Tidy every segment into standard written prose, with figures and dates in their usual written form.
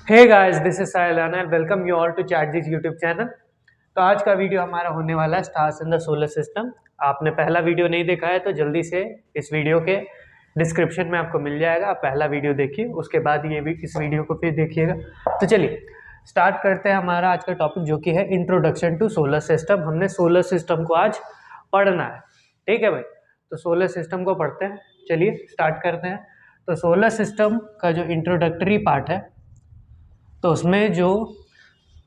Hey guys, this is Sahil Rana and welcome you all to चैटजीज YouTube channel. तो आज का video हमारा होने वाला है stars in the solar system. आपने पहला वीडियो नहीं देखा है तो जल्दी से इस वीडियो के डिस्क्रिप्शन में आपको मिल जाएगा, आप पहला वीडियो देखिए, उसके बाद ये भी इस वीडियो को फिर देखिएगा। तो चलिए स्टार्ट करते हैं हमारा आज का टॉपिक, जो कि है इंट्रोडक्शन टू सोलर सिस्टम। हमने सोलर सिस्टम को आज पढ़ना है, ठीक है भाई। तो सोलर सिस्टम को पढ़ते हैं, चलिए स्टार्ट करते हैं। तो सोलर सिस्टम का जो इंट्रोडक्टरी पार्ट है, तो उसमें जो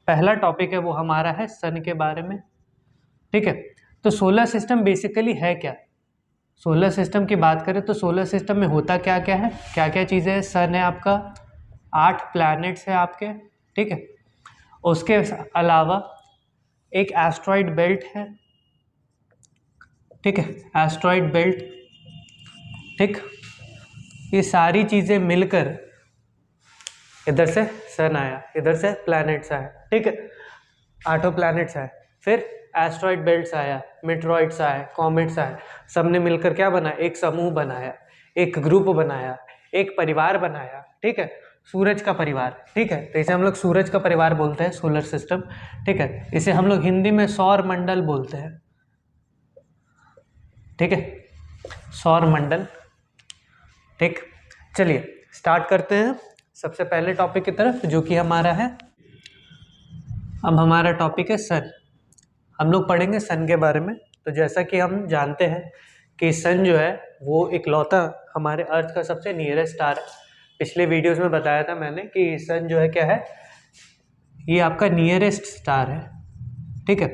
पहला टॉपिक है वो हमारा है सन के बारे में, ठीक है। तो सोलर सिस्टम बेसिकली है क्या? सोलर सिस्टम की बात करें तो सोलर सिस्टम में होता क्या क्या है, क्या क्या चीज़ें हैं। सन है आपका, 8 प्लैनेट्स हैं आपके, ठीक है। उसके अलावा एक एस्ट्रॉइड बेल्ट है, ठीक है, एस्ट्रॉइड बेल्ट, ठीक। ये सारी चीज़ें मिलकर इधर से सन आया, इधर से प्लैनेट्स आया, ठीक है, 8 प्लैनेट्स आए, फिर एस्ट्रॉइड बेल्ट्स आया, मेट्रॉइड्स आए, कॉमेट्स आए, सबने मिलकर क्या बना, एक समूह बनाया, एक ग्रुप बनाया, एक परिवार बनाया, ठीक है, सूरज का परिवार, ठीक है। तो इसे हम लोग सूरज का परिवार बोलते हैं, सोलर सिस्टम, ठीक है। इसे हम लोग हिंदी में सौर मंडल बोलते हैं, ठीक है, सौर मंडल, ठीक। चलिए स्टार्ट करते हैं सबसे पहले टॉपिक की तरफ, जो कि हमारा है, अब हमारा टॉपिक है सन। हम लोग पढ़ेंगे सन के बारे में। तो जैसा कि हम जानते हैं कि सन जो है वो इकलौता हमारे अर्थ का सबसे नियरेस्ट स्टार है। पिछले वीडियोस में बताया था मैंने कि सन जो है क्या है, ये आपका नियरेस्ट स्टार है, ठीक है।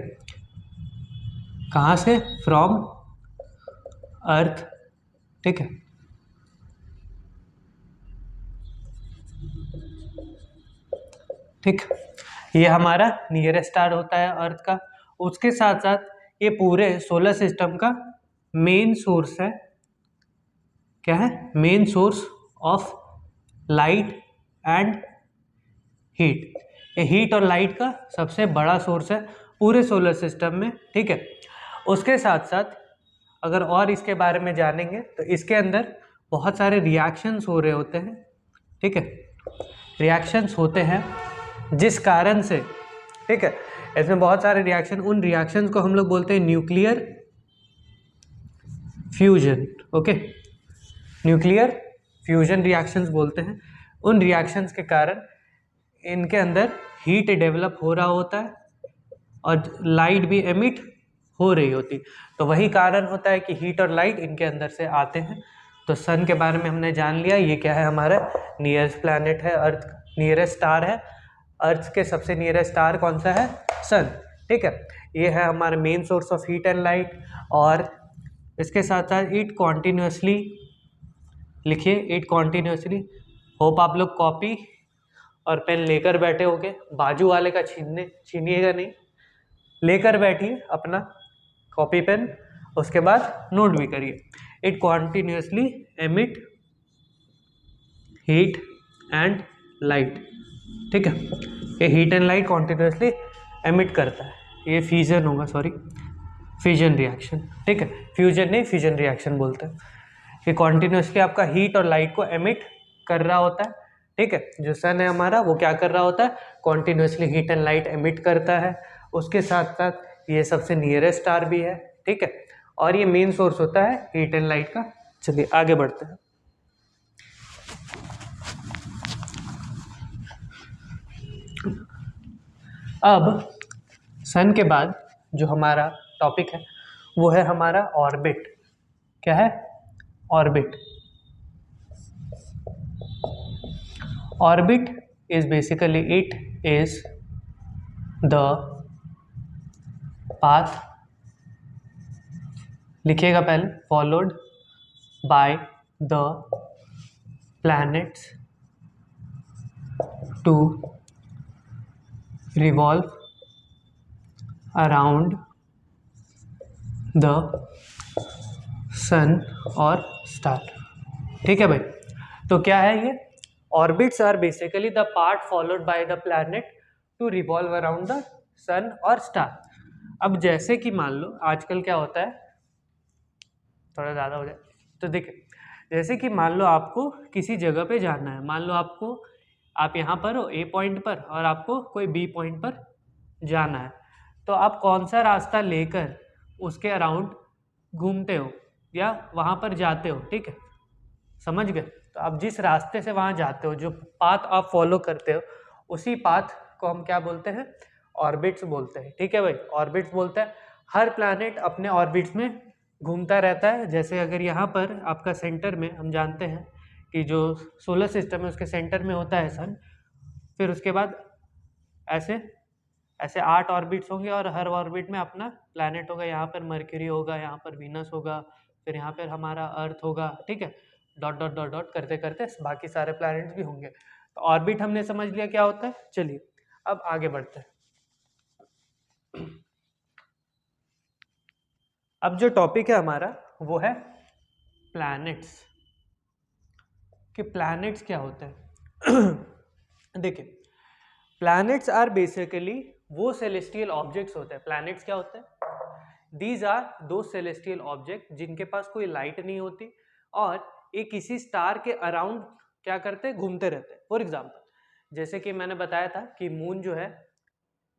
कहाँ से? फ्रॉम अर्थ, ठीक है। ठीक, ये हमारा नियरेस्ट स्टार होता है अर्थ का। उसके साथ साथ ये पूरे सोलर सिस्टम का मेन सोर्स है। क्या है? Main source of light and heat. ये हीट और लाइट का सबसे बड़ा सोर्स है पूरे सोलर सिस्टम में, ठीक है। उसके साथ साथ अगर और इसके बारे में जानेंगे तो इसके अंदर बहुत सारे रिएक्शंस हो रहे होते हैं, ठीक है, रिएक्शंस होते हैं जिस कारण से, ठीक है, इसमें बहुत सारे रिएक्शन, उन रिएक्शंस को हम लोग बोलते हैं nuclear fusion, okay, nuclear fusion reactions बोलते हैं। उन रिएक्शंस के कारण इनके अंदर हीट डेवलप हो रहा होता है और लाइट भी एमिट हो रही होती, तो वही कारण होता है कि हीट और लाइट इनके अंदर से आते हैं। तो सन के बारे में हमने जान लिया, ये क्या है, हमारा नियरेस्ट प्लैनेट है, अर्थ नियरेस्ट स्टार है। अर्थ के सबसे नियरेस्ट स्टार कौन सा है? सन, ठीक है। ये है हमारा main source of heat and light. और इसके साथ साथ इट कॉन्टिन्यूसली, लिखिए इट कॉन्टिन्यूसली। होप आप लोग कॉपी और पेन लेकर बैठे होगे, बाजू वाले का छीनिएगा नहीं, लेकर बैठिए अपना कॉपी पेन, उसके बाद नोट भी करिए। It continuously emit heat and light, ठीक है। ये heat and light continuously emit करता है, ये फ्यूजन होगा, सॉरी, फ्यूजन रिएक्शन, ठीक है, फ्यूजन नहीं फ्यूजन रिएक्शन बोलते हैं। ये कॉन्टिन्यूसली आपका हीट और लाइट को एमिट कर रहा होता है, ठीक है। जो सन है हमारा वो क्या कर रहा होता है, continuously heat and light emit करता है। उसके साथ साथ ये सबसे नियरेस्ट स्टार भी है, ठीक है, और ये मेन सोर्स होता है हीट एंड लाइट का। चलिए आगे बढ़ते हैं। अब सन के बाद जो हमारा टॉपिक है वो है हमारा ऑर्बिट। क्या है? Orbit. Orbit is basically, it is the path, लिखिएगा पहले, followed by the planets to revolve around the सन और स्टार, ठीक है भाई। तो क्या है ये? Orbits are basically the part followed by the planet to revolve around the सन और स्टार। अब जैसे कि मान लो आजकल क्या होता है, थोड़ा ज़्यादा हो जाए तो देखिए, जैसे कि मान लो आपको किसी जगह पे जाना है, मान लो आपको आप यहाँ पर हो ए पॉइंट पर और आपको कोई बी पॉइंट पर जाना है, तो आप कौन सा रास्ता लेकर उसके अराउंड घूमते हो या वहाँ पर जाते हो, ठीक है, समझ गए। तो आप जिस रास्ते से वहाँ जाते हो, जो पाथ आप फॉलो करते हो, उसी पाथ को हम क्या बोलते हैं, ऑर्बिट्स बोलते हैं, ठीक है भाई, ऑर्बिट्स बोलते हैं। हर प्लैनेट अपने ऑर्बिट्स में घूमता रहता है। जैसे अगर यहाँ पर आपका सेंटर में, हम जानते हैं कि जो सोलर सिस्टम है उसके सेंटर में होता है सन, फिर उसके बाद ऐसे ऐसे 8 ऑर्बिट्स होंगे और हर ऑर्बिट में अपना प्लैनेट होगा। यहाँ पर मर्क्यूरी होगा, यहाँ पर वीनस होगा, फिर यहाँ पर हमारा अर्थ होगा, ठीक है, डॉट डॉट डॉट डॉट करते करते बाकी सारे प्लैनेट्स भी होंगे। तो ऑर्बिट हमने समझ लिया क्या होता है। चलिए अब आगे बढ़ते हैं। अब जो टॉपिक है हमारा वो है प्लैनेट्स, कि प्लैनेट्स क्या होते हैं। देखिए, प्लैनेट्स आर बेसिकली वो सेलेस्टियल ऑब्जेक्ट्स होते हैं। प्लैनेट्स क्या होते हैं? दीज आर दो सेलेस्टियल ऑब्जेक्ट जिनके पास कोई लाइट नहीं होती और ये किसी स्टार के अराउंड क्या करते हैं, घूमते रहते हैं। फॉर एग्जाम्पल जैसे कि मैंने बताया था कि मून जो है,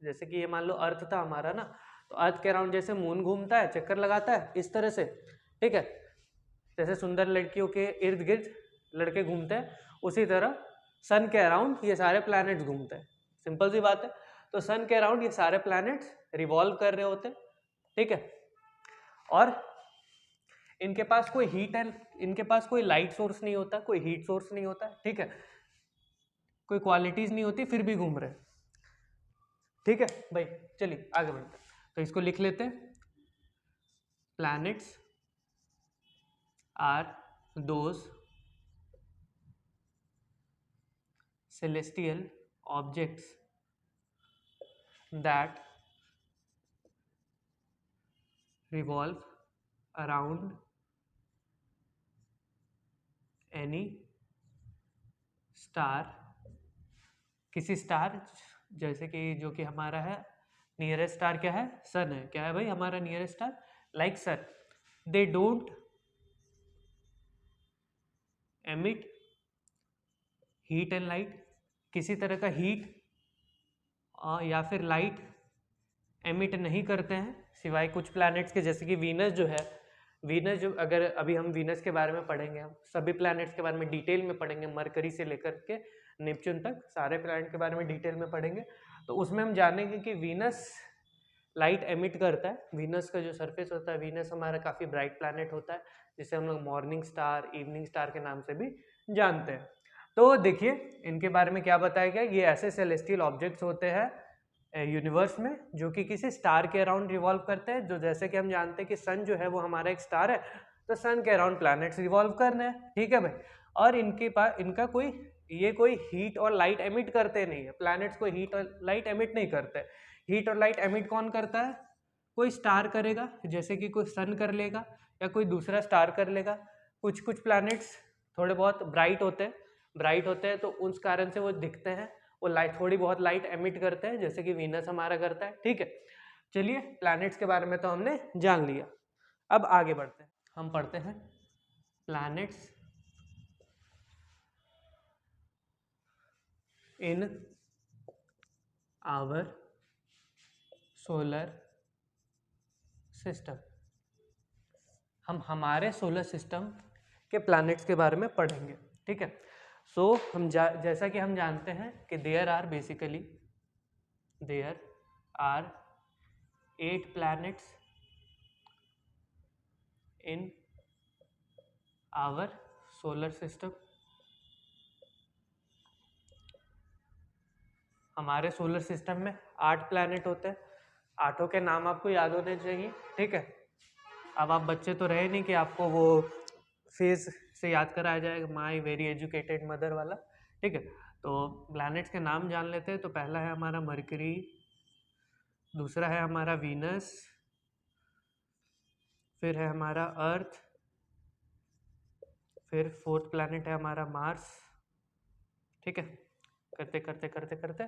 जैसे कि ये मान लो अर्थ था हमारा ना, तो अर्थ के अराउंड जैसे मून घूमता है, चक्कर लगाता है इस तरह से, ठीक है, जैसे सुंदर लड़कियों के इर्द गिर्द लड़के घूमते हैं, उसी तरह सन के अराउंड ये सारे प्लैनेट्स घूमते हैं। सिंपल सी बात है। तो सन के अराउंड ये सारे प्लैनेट्स रिवॉल्व कर रहे होते हैं, ठीक है, और इनके पास कोई हीट है, इनके पास कोई लाइट सोर्स नहीं होता, कोई हीट सोर्स नहीं होता, ठीक है, कोई क्वालिटीज नहीं होती, फिर भी घूम रहे हैं, ठीक है भाई। चलिए आगे बढ़ते हैं। तो इसको लिख लेते हैं, planets are those celestial objects that revolve around any star, किसी स्टार, जैसे कि जो कि हमारा है नियरेस्ट स्टार क्या है, सन है। क्या है भाई हमारा nearest star? Like sun. They don't emit heat and light, किसी तरह का हीट या फिर लाइट एमिट नहीं करते हैं सिवाय कुछ प्लैनेट्स के, जैसे कि वीनस जो है, वीनस जो, अगर अभी हम वीनस के बारे में पढ़ेंगे, हम सभी प्लैनेट्स के बारे में डिटेल में पढ़ेंगे, मरकरी से लेकर के नेपच्यून तक सारे प्लैनेट के बारे में डिटेल में पढ़ेंगे, तो उसमें हम जानेंगे कि वीनस लाइट एमिट करता है। वीनस का जो सरफेस होता है, वीनस हमारा काफ़ी ब्राइट प्लैनेट होता है, जिसे हम लोग मॉर्निंग स्टार, इवनिंग स्टार के नाम से भी जानते हैं। तो देखिए इनके बारे में क्या बताया गया, ये ऐसे सेलेस्टियल ऑब्जेक्ट्स होते हैं यूनिवर्स में जो कि किसी स्टार के अराउंड रिवॉल्व करते हैं। जो जैसे कि हम जानते हैं कि सन जो है वो हमारा एक स्टार है, तो सन के अराउंड प्लैनेट्स रिवॉल्व करने हैं, ठीक है भाई। और इनके पास, इनका कोई, ये कोई हीट और लाइट एमिट करते नहीं है, प्लैनेट्स कोई हीट और लाइट एमिट नहीं करते। हीट और लाइट एमिट कौन करता है? कोई स्टार करेगा, जैसे कि कोई सन कर लेगा या कोई दूसरा स्टार कर लेगा। कुछ कुछ प्लैनेट्स थोड़े बहुत ब्राइट होते हैं, तो उस कारण से वो दिखते हैं, वो लाइट, थोड़ी बहुत लाइट एमिट करते हैं, जैसे कि वीनस हमारा करता है, ठीक है। चलिए प्लैनेट्स के बारे में तो हमने जान लिया, अब आगे बढ़ते हैं। हम पढ़ते हैं planets in our solar system. हम हमारे सोलर सिस्टम के प्लैनेट्स के बारे में पढ़ेंगे, ठीक है। सो हम जैसा कि हम जानते हैं कि there are 8 planets in our solar system। हमारे सोलर सिस्टम में 8 प्लैनेट होते हैं, 8 के नाम आपको याद होने चाहिए, ठीक है। अब आप बच्चे तो रहे नहीं कि आपको वो फेज से याद कराया जाएगा, माई वेरी एजुकेटेड मदर वाला, ठीक है। तो प्लैनेट्स के नाम जान लेते हैं। तो पहला है हमारा मरकरी, दूसरा है हमारा वीनस, फिर है हमारा अर्थ, फिर 4th प्लैनेट है हमारा मार्स, ठीक है। करते करते करते करते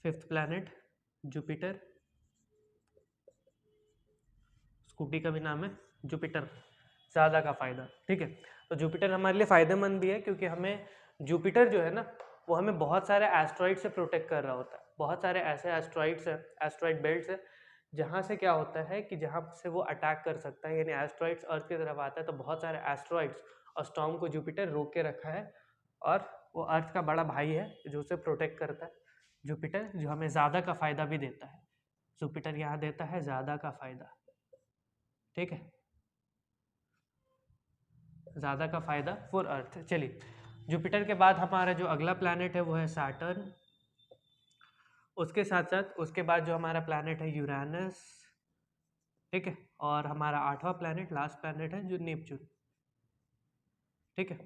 5th प्लैनेट जुपिटर, स्कूटी का भी नाम है जुपिटर, ज़्यादा का फायदा, ठीक है। तो जुपिटर हमारे लिए फ़ायदेमंद भी है क्योंकि हमें जुपिटर जो है ना, वो हमें बहुत सारे एस्ट्रॉइड से प्रोटेक्ट कर रहा होता है। बहुत सारे ऐसे एस्ट्रॉइड्स हैं, एस्ट्रॉइड बेल्ट्स है, जहाँ से क्या होता है कि जहाँ से वो अटैक कर सकता है, यानी एस्ट्रॉइड्स अर्थ की तरफ आता है तो बहुत सारे एस्ट्रॉइड्स और स्टॉर्म को जुपिटर रोक के रखा है, और वो अर्थ का बड़ा भाई है जो उसे प्रोटेक्ट करता है, जुपिटर, जो हमें ज़्यादा का फ़ायदा भी देता है। जुपिटर यहाँ देता है ज़्यादा का फ़ायदा, ठीक है, ज़्यादा का फ़ायदा फॉर अर्थ। चलिए, जुपिटर के बाद हमारा जो अगला प्लैनेट है वो है सैटर्न। उसके साथ साथ उसके बाद जो हमारा प्लैनेट है यूरेनस, ठीक है, और हमारा 8वां प्लैनेट, लास्ट प्लैनेट है जो नेपच्यून, ठीक है।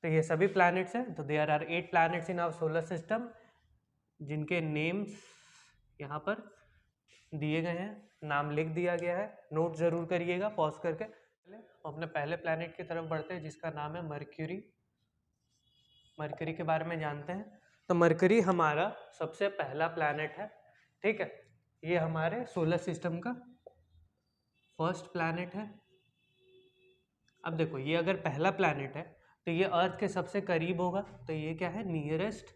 तो ये सभी प्लैनेट्स हैं। तो there are 8 planets in our solar system, जिनके नेम्स यहाँ पर दिए गए हैं, नाम लिख दिया गया है, नोट जरूर करिएगा पॉज करके। अपने पहले प्लैनेट की तरफ बढ़ते हैं जिसका नाम है मरक्यूरी। मरकरी के बारे में जानते हैं। तो मरकरी हमारा सबसे पहला प्लैनेट है, ठीक है, ये हमारे सोलर सिस्टम का फर्स्ट प्लैनेट है। अब देखो, ये अगर पहला प्लैनेट है तो ये अर्थ के सबसे करीब होगा, तो ये क्या है, nearest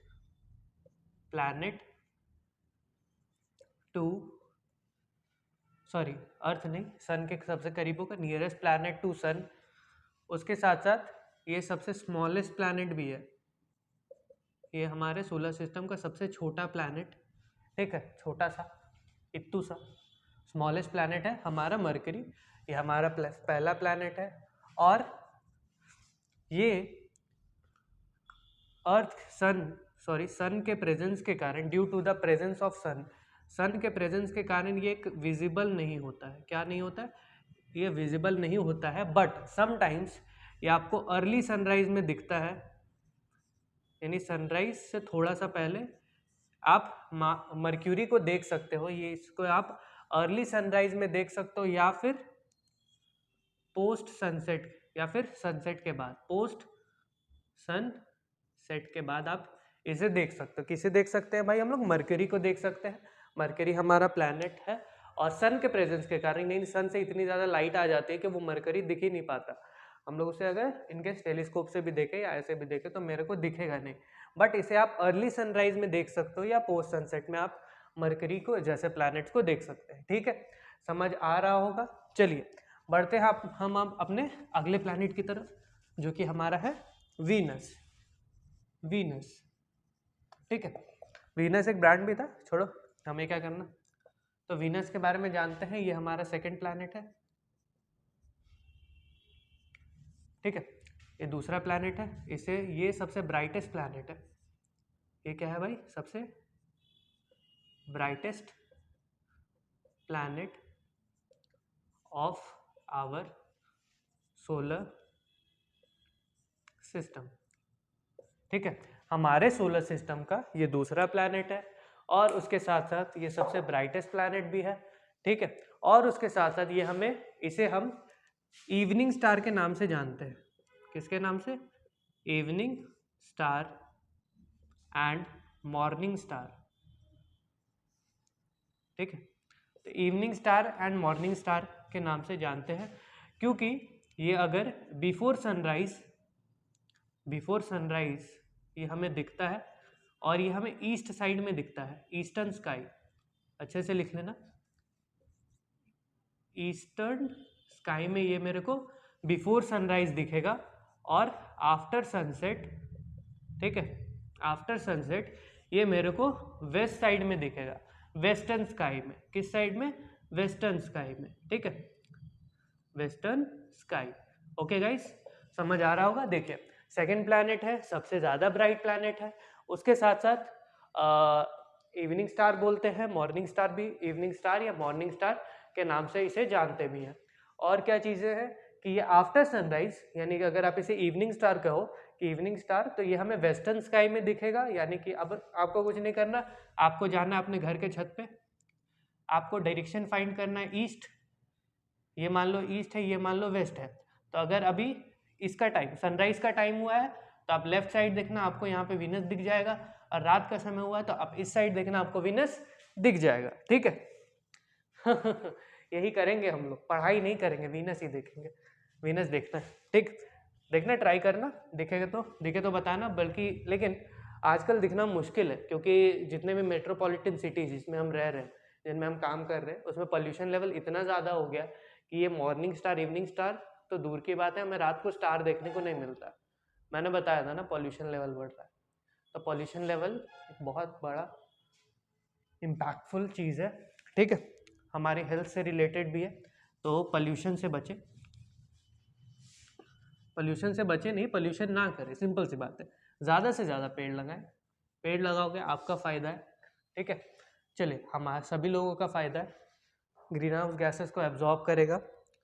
planet to, sorry Earth नहीं, सन के सबसे करीब होगा, नियरेस्ट प्लैनेट टू सन। उसके साथ साथ ये सबसे स्मॉलेस्ट प्लैनेट भी है, ये हमारे सोलर सिस्टम का सबसे छोटा प्लैनेट, ठीक है, छोटा सा, इत्तू सा, स्मॉलेस्ट प्लैनेट है हमारा मरकरी। ये हमारा पहला प्लैनेट है, और ये अर्थ सन के प्रेजेंस के कारण, due to the presence of सन के प्रेजेंस के कारण ये एक विजिबल नहीं होता है। क्या नहीं होता है? ये विजिबल नहीं होता है, बट समटाइम्स ये आपको अर्ली सनराइज में दिखता है, यानी सनराइज से थोड़ा सा पहले आप मर्क्यूरी को देख सकते हो। ये इसको आप अर्ली सनराइज में देख सकते हो, या फिर पोस्ट सनसेट, या फिर सनसेट के बाद, पोस्ट सनसेट के बाद आप इसे देख सकते हो। किसे देख सकते हैं भाई? हम लोग मरकरी को देख सकते हैं। मरकरी हमारा प्लैनेट है, और सन के प्रेजेंस के कारण, नहीं, सन से इतनी ज़्यादा लाइट आ जाती है कि वो मरकरी दिख ही नहीं पाता। हम लोग उसे अगर इनके टेलीस्कोप से भी देखें या ऐसे भी देखें तो मेरे को दिखेगा नहीं, बट इसे आप अर्ली सनराइज में देख सकते हो, या पोस्ट सनसेट में आप मरकरी को जैसे प्लैनेट्स को देख सकते हैं। ठीक है, समझ आ रहा होगा। चलिए बढ़ते हैं हम अपने अगले प्लैनेट की तरफ, जो कि हमारा है वीनस। वीनस, ठीक है, वीनस एक ब्रांड भी था, छोड़ो, हमें क्या करना। तो वीनस के बारे में जानते हैं, ये हमारा सेकंड प्लैनेट है, ठीक है, ये दूसरा प्लैनेट है। इसे, ये सबसे ब्राइटेस्ट प्लैनेट है। ये क्या है भाई? सबसे brightest planet of our solar system, ठीक है, हमारे सोलर सिस्टम का ये दूसरा प्लैनेट है, और उसके साथ साथ ये सबसे ब्राइटेस्ट प्लैनेट भी है, ठीक है, और उसके साथ साथ ये इसे हम इवनिंग स्टार के नाम से जानते हैं। किसके नाम से? Evening star and morning star, ठीक है, तो evening star and morning star के नाम से जानते हैं, क्योंकि ये अगर बिफोर सनराइज ये हमें दिखता है, और ये हमें ईस्ट साइड में दिखता है, ईस्टर्न स्काई, अच्छे से लिख लेना, ईस्टर्न स्काई में ये मेरे को बिफोर सनराइज दिखेगा, और आफ्टर सनसेट, ठीक है, आफ्टर सनसेट ये मेरे को वेस्ट साइड में दिखेगा, वेस्टर्न स्काई में। किस साइड में? वेस्टर्न स्काई में, ठीक है, वेस्टर्न स्काई। ओके गाइस, समझ आ रहा होगा। देखिए, सेकंड प्लैनेट है, सबसे ज़्यादा ब्राइट प्लैनेट है, उसके साथ साथ इवनिंग स्टार बोलते हैं, मॉर्निंग स्टार भी, इवनिंग स्टार या मॉर्निंग स्टार के नाम से इसे जानते भी हैं। और क्या चीज़ें हैं कि ये आफ्टर सनराइज, यानी कि अगर आप इसे इवनिंग स्टार कहो कि इवनिंग स्टार, तो ये हमें वेस्टर्न स्काई में दिखेगा, यानी कि अब आपको कुछ नहीं करना, आपको जाना अपने घर के छत पे, आपको डायरेक्शन फाइंड करना है ईस्ट, ये मान लो ईस्ट है, ये मान लो वेस्ट है। तो अगर अभी इसका टाइम, सनराइज का टाइम हुआ है, तो आप लेफ्ट साइड देखना, आपको यहाँ पे वीनस दिख जाएगा, और रात का समय हुआ है तो आप इस साइड देखना, आपको वीनस दिख जाएगा, ठीक है। यही करेंगे हम लोग, पढ़ाई नहीं करेंगे, वीनस ही देखेंगे, वीनस देखना है, ठीक, देखना, ट्राई करना, दिखे तो बताना, बल्कि लेकिन आजकल दिखना मुश्किल है, क्योंकि जितने भी मेट्रोपॉलिटन सिटीज़ जिसमें हम रह रहे हैं, जिनमें हम काम कर रहे हैं, उसमें पॉल्यूशन लेवल इतना ज़्यादा हो गया कि ये मॉर्निंग स्टार इवनिंग स्टार तो दूर की बात है, हमें रात को स्टार देखने को नहीं मिलता। मैंने बताया था ना पॉल्यूशन लेवल बढ़ रहा है, तो पॉल्यूशन लेवल एक बहुत बड़ा इम्पैक्टफुल चीज़ है, ठीक है, हमारी हेल्थ से रिलेटेड भी है। तो पॉल्यूशन से बचे, पॉल्यूशन से बचे नहीं, पॉल्यूशन ना करें, सिंपल सी बात है। ज़्यादा से ज़्यादा पेड़ लगाएं, पेड़ लगाओगे आपका फ़ायदा है, ठीक है। चलिए, हमारे सभी लोगों का फ़ायदा है, ग्रीन हाउस गैसेस को एब्जॉर्ब करेगा,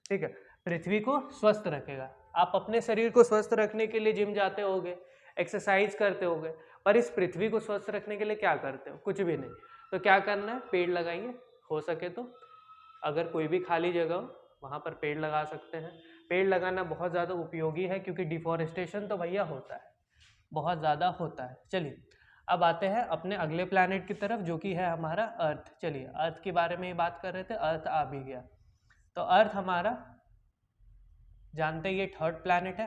ठीक है, पृथ्वी को स्वस्थ रखेगा। आप अपने शरीर को स्वस्थ रखने के लिए जिम जाते होगे, एक्सरसाइज करते होगे, पर इस पृथ्वी को स्वस्थ रखने के लिए क्या करते हो? कुछ भी नहीं। तो क्या करना है? पेड़ लगाइए, हो सके तो अगर कोई भी खाली जगह हो वहाँ पर पेड़ लगा सकते हैं। पेड़ लगाना बहुत ज़्यादा उपयोगी है, क्योंकि डिफॉरेस्टेशन तो भैया होता है, बहुत ज़्यादा होता है। चलिए, अब आते हैं अपने अगले प्लैनेट की तरफ, जो कि है हमारा अर्थ। चलिए, अर्थ के बारे में ही बात कर रहे थे, अर्थ आ भी गया। तो अर्थ हमारा जानते ही ये थर्ड प्लैनेट है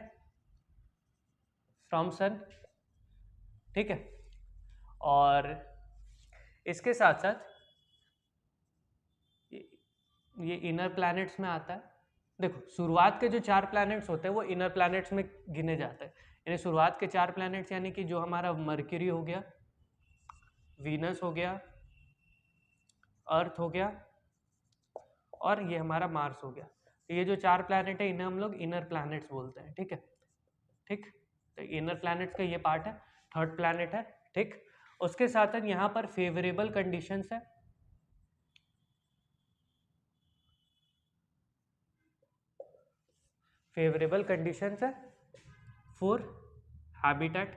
फ्रॉम सन, ठीक है। और इसके साथ साथ ये इनर प्लैनेट्स में आता है। देखो, शुरुआत के जो 4 प्लैनेट्स होते हैं वो इनर प्लैनेट्स में गिने जाते हैं। यानी शुरुआत के 4 प्लैनेट्स यानी कि जो हमारा मरकरी हो गया, वीनस हो गया, अर्थ हो गया, और ये हमारा मार्स हो गया। तो ये जो 4 प्लैनेट है इन्हें हम लोग इनर प्लैनेट्स बोलते हैं, ठीक है। ठीक, तो इनर प्लैनेट्स का ये पार्ट है, थर्ड प्लैनेट है, ठीक। उसके साथ यहाँ पर फेवरेबल कंडीशंस है, फेवरेबल कंडीशंस है फॉर हैबिटेट।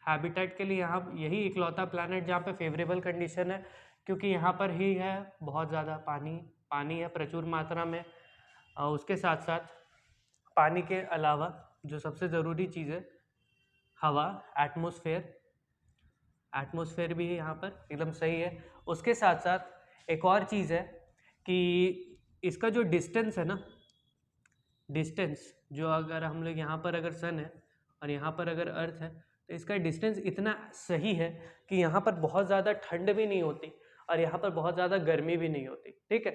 हैबिटेट के लिए यहाँ यही इकलौता प्लैनेट जहाँ पे फेवरेबल कंडीशन है, क्योंकि यहाँ पर ही है बहुत ज़्यादा पानी है प्रचुर मात्रा में। उसके साथ साथ पानी के अलावा जो सबसे ज़रूरी चीज़ है, हवा, एटमॉस्फेयर भी है यहाँ पर, एकदम सही है। उसके साथ साथ एक और चीज़ है कि इसका जो डिस्टेंस है ना, डिस्टेंस जो अगर हम लोग यहाँ पर अगर सन है और यहाँ पर अगर अर्थ है, तो इसका डिस्टेंस इतना सही है कि यहाँ पर बहुत ज़्यादा ठंड भी नहीं होती और यहाँ पर बहुत ज़्यादा गर्मी भी नहीं होती, ठीक है।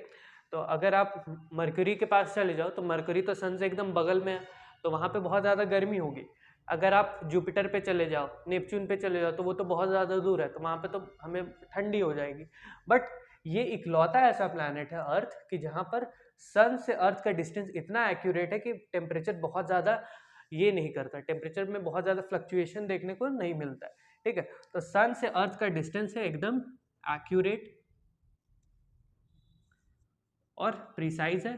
तो अगर आप मरकरी के पास चले जाओ तो मरकरी तो सन से एकदम बगल में है, तो वहाँ पे बहुत ज़्यादा गर्मी होगी। अगर आप जुपिटर पे चले जाओ, नेपच्यून पे चले जाओ, तो वो तो बहुत ज़्यादा दूर है, तो वहाँ पे तो हमें ठंडी हो जाएगी। बट ये इकलौता ऐसा प्लैनेट है अर्थ कि जहाँ पर सन से अर्थ का डिस्टेंस इतना एक्यूरेट है कि टेम्परेचर बहुत ज़्यादा ये नहीं करता, टेम्परेचर में बहुत ज़्यादा फ्लक्चुएशन देखने को नहीं मिलता है, ठीक है। तो सन से अर्थ का डिस्टेंस है एकदम एक्यूरेट और प्रिसाइज है,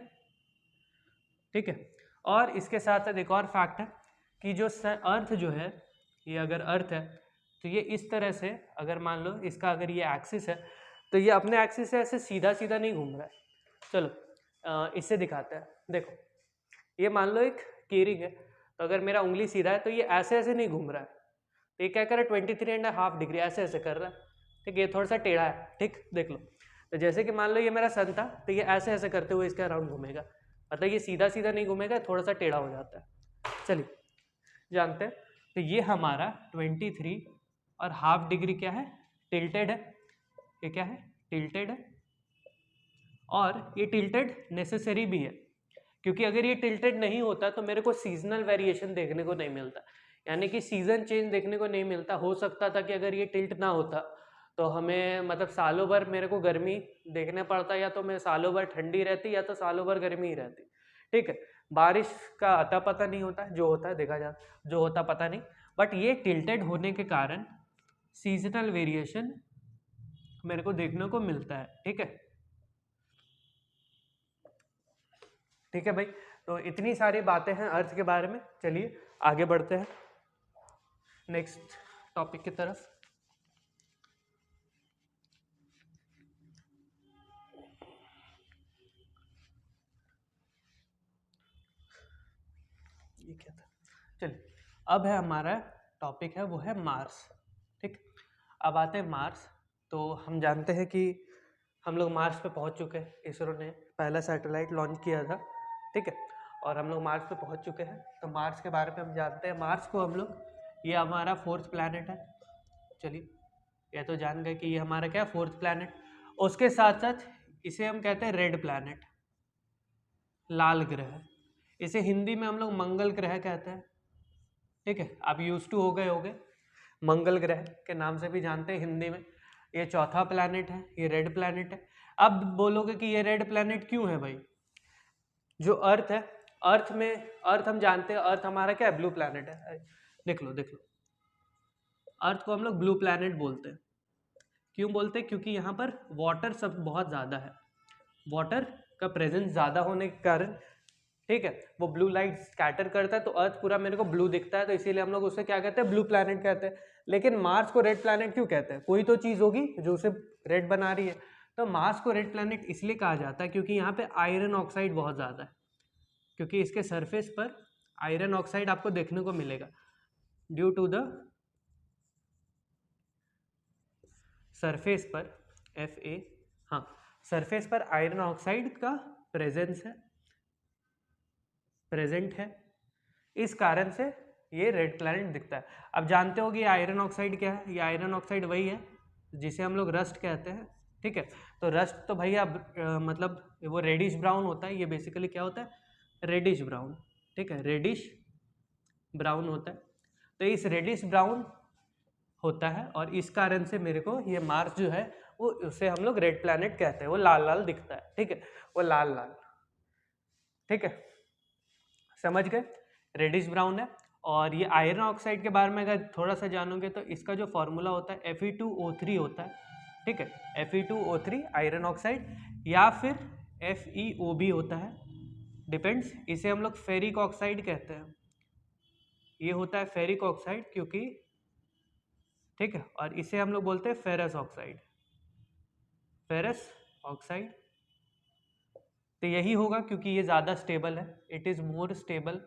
ठीक है। और इसके साथ साथ एक और फैक्ट है कि जो अर्थ जो है, ये अगर अर्थ है तो ये इस तरह से, अगर मान लो इसका अगर ये एक्सिस है, तो ये अपने एक्सिस से ऐसे सीधा सीधा नहीं घूम रहा है। चलो इससे दिखाते हैं। देखो, ये मान लो एक कीरिंग है, तो अगर मेरा उंगली सीधा है तो ये ऐसे ऐसे नहीं घूम रहा है, तो ये क्या कर रहा है 23.5 डिग्री ऐसे ऐसे कर रहा है, ठीक है। ये थोड़ा सा टेढ़ा है, ठीक, देख लो। तो जैसे कि मान लो ये मेरा सन था, तो ये ऐसे ऐसे करते हुए इसके अराउंड घूमेगा, मतलब ये सीधा सीधा नहीं घूमेगा, थोड़ा सा टेढ़ा हो जाता है। चलिए जानते हैं, तो ये हमारा 23.5 डिग्री क्या है, टिल्टेड है। ये क्या है, टिल्टेड है। और ये टिल्टेड नेसेसरी भी है, क्योंकि अगर ये टिल्टेड नहीं होता तो मेरे को सीजनल वेरिएशन देखने को नहीं मिलता, यानी कि सीजन चेंज देखने को नहीं मिलता। हो सकता था कि अगर ये टिल्ट ना होता तो हमें मतलब सालों भर मेरे को गर्मी देखने पड़ता, या तो मैं सालों भर ठंडी रहती या तो सालों भर गर्मी ही रहती, ठीक है। बारिश का अता पता नहीं होता, जो होता है देखा जा, जो होता पता नहीं। बट ये टिल्टेड होने के कारण सीजनल वेरिएशन मेरे को देखने को मिलता है, ठीक है। ठीक है भाई, तो इतनी सारी बातें हैं अर्थ के बारे में। चलिए आगे बढ़ते हैं नेक्स्ट टॉपिक की तरफ। ये क्या था, चलिए अब है हमारा टॉपिक है वो है मार्स, ठीक। अब आते हैं मार्स। तो हम जानते हैं कि हम लोग मार्स पे पहुंच चुके हैं, इसरो ने पहला सैटेलाइट लॉन्च किया था, ठीक है, और हम लोग मार्स पे पहुंच चुके हैं। तो मार्स के बारे में हम जानते हैं, मार्स को हम लोग, ये हमारा 4th प्लैनेट है, चलिए ये तो जान गए कि ये हमारा क्या फोर्थ प्लैनेट। उसके साथ साथ इसे हम कहते हैं रेड प्लैनेट, लाल ग्रह। इसे हिंदी में हम लोग मंगल ग्रह कहते हैं। ठीक है, आप यूज टू हो गए होगे, मंगल ग्रह के नाम से भी जानते हैं हिंदी में। ये चौथा प्लैनेट है, ये रेड प्लैनेट है। अब बोलोगे कि ये रेड प्लैनेट क्यों है भाई? जो अर्थ है, अर्थ में, अर्थ हम जानते हैं, अर्थ हमारा क्या है? ब्लू प्लैनेट है। देख लो देख लो, अर्थ को हम लोग ब्लू प्लैनेट बोलते हैं। क्यों बोलते हैं? क्योंकि यहाँ पर वाटर सब बहुत ज़्यादा है, वाटर का प्रेजेंस ज़्यादा होने के कारण, ठीक है, वो ब्लू लाइट स्कैटर करता है तो अर्थ पूरा मेरे को ब्लू दिखता है, तो इसीलिए हम लोग उसे क्या कहते हैं? ब्लू प्लैनेट कहते हैं। लेकिन मार्स को रेड प्लैनेट क्यों कहते हैं? कोई तो चीज़ होगी जो उसे रेड बना रही है। तो मार्स को रेड प्लैनेट इसलिए कहा जाता है क्योंकि यहाँ पे आयरन ऑक्साइड बहुत ज़्यादा है, क्योंकि इसके सरफेस पर आयरन ऑक्साइड आपको देखने को मिलेगा ड्यू टू द सरफेस पर Fa, हाँ, सरफेस पर आयरन ऑक्साइड का प्रेजेंस है, प्रेजेंट है, इस कारण से ये रेड प्लैनेट दिखता है। अब जानते हो कि ये आयरन ऑक्साइड क्या है? ये आयरन ऑक्साइड वही है जिसे हम लोग रस्ट कहते हैं। ठीक है, तो रस्ट तो भैया मतलब वो रेडिश ब्राउन होता है, ये बेसिकली क्या होता है? Reddish brown. ठीक है, रेडिश ब्राउन होता है। तो इस रेडिश ब्राउन होता है और इस कारण से मेरे को ये मार्स जो है वो, उसे हम लोग रेड प्लैनेट कहते हैं। वो लाल लाल दिखता है, ठीक है, वो लाल लाल, ठीक है, समझ गए? रेडिश ब्राउन है। और ये आयरन ऑक्साइड के बारे में अगर थोड़ा सा जानोगे तो इसका जो फॉर्मूला होता है Fe2O3 होता है। ठीक है, Fe2O3 आयरन ऑक्साइड, या फिर FeOB होता है, डिपेंड्स। इसे हम लोग फेरिक ऑक्साइड कहते हैं। ये होता है फेरिक ऑक्साइड क्योंकि, ठीक है, और इसे हम लोग बोलते हैं फेरस ऑक्साइड, फेरस ऑक्साइड। तो यही होगा क्योंकि ये ज़्यादा स्टेबल है, इट इज़ मोर स्टेबल,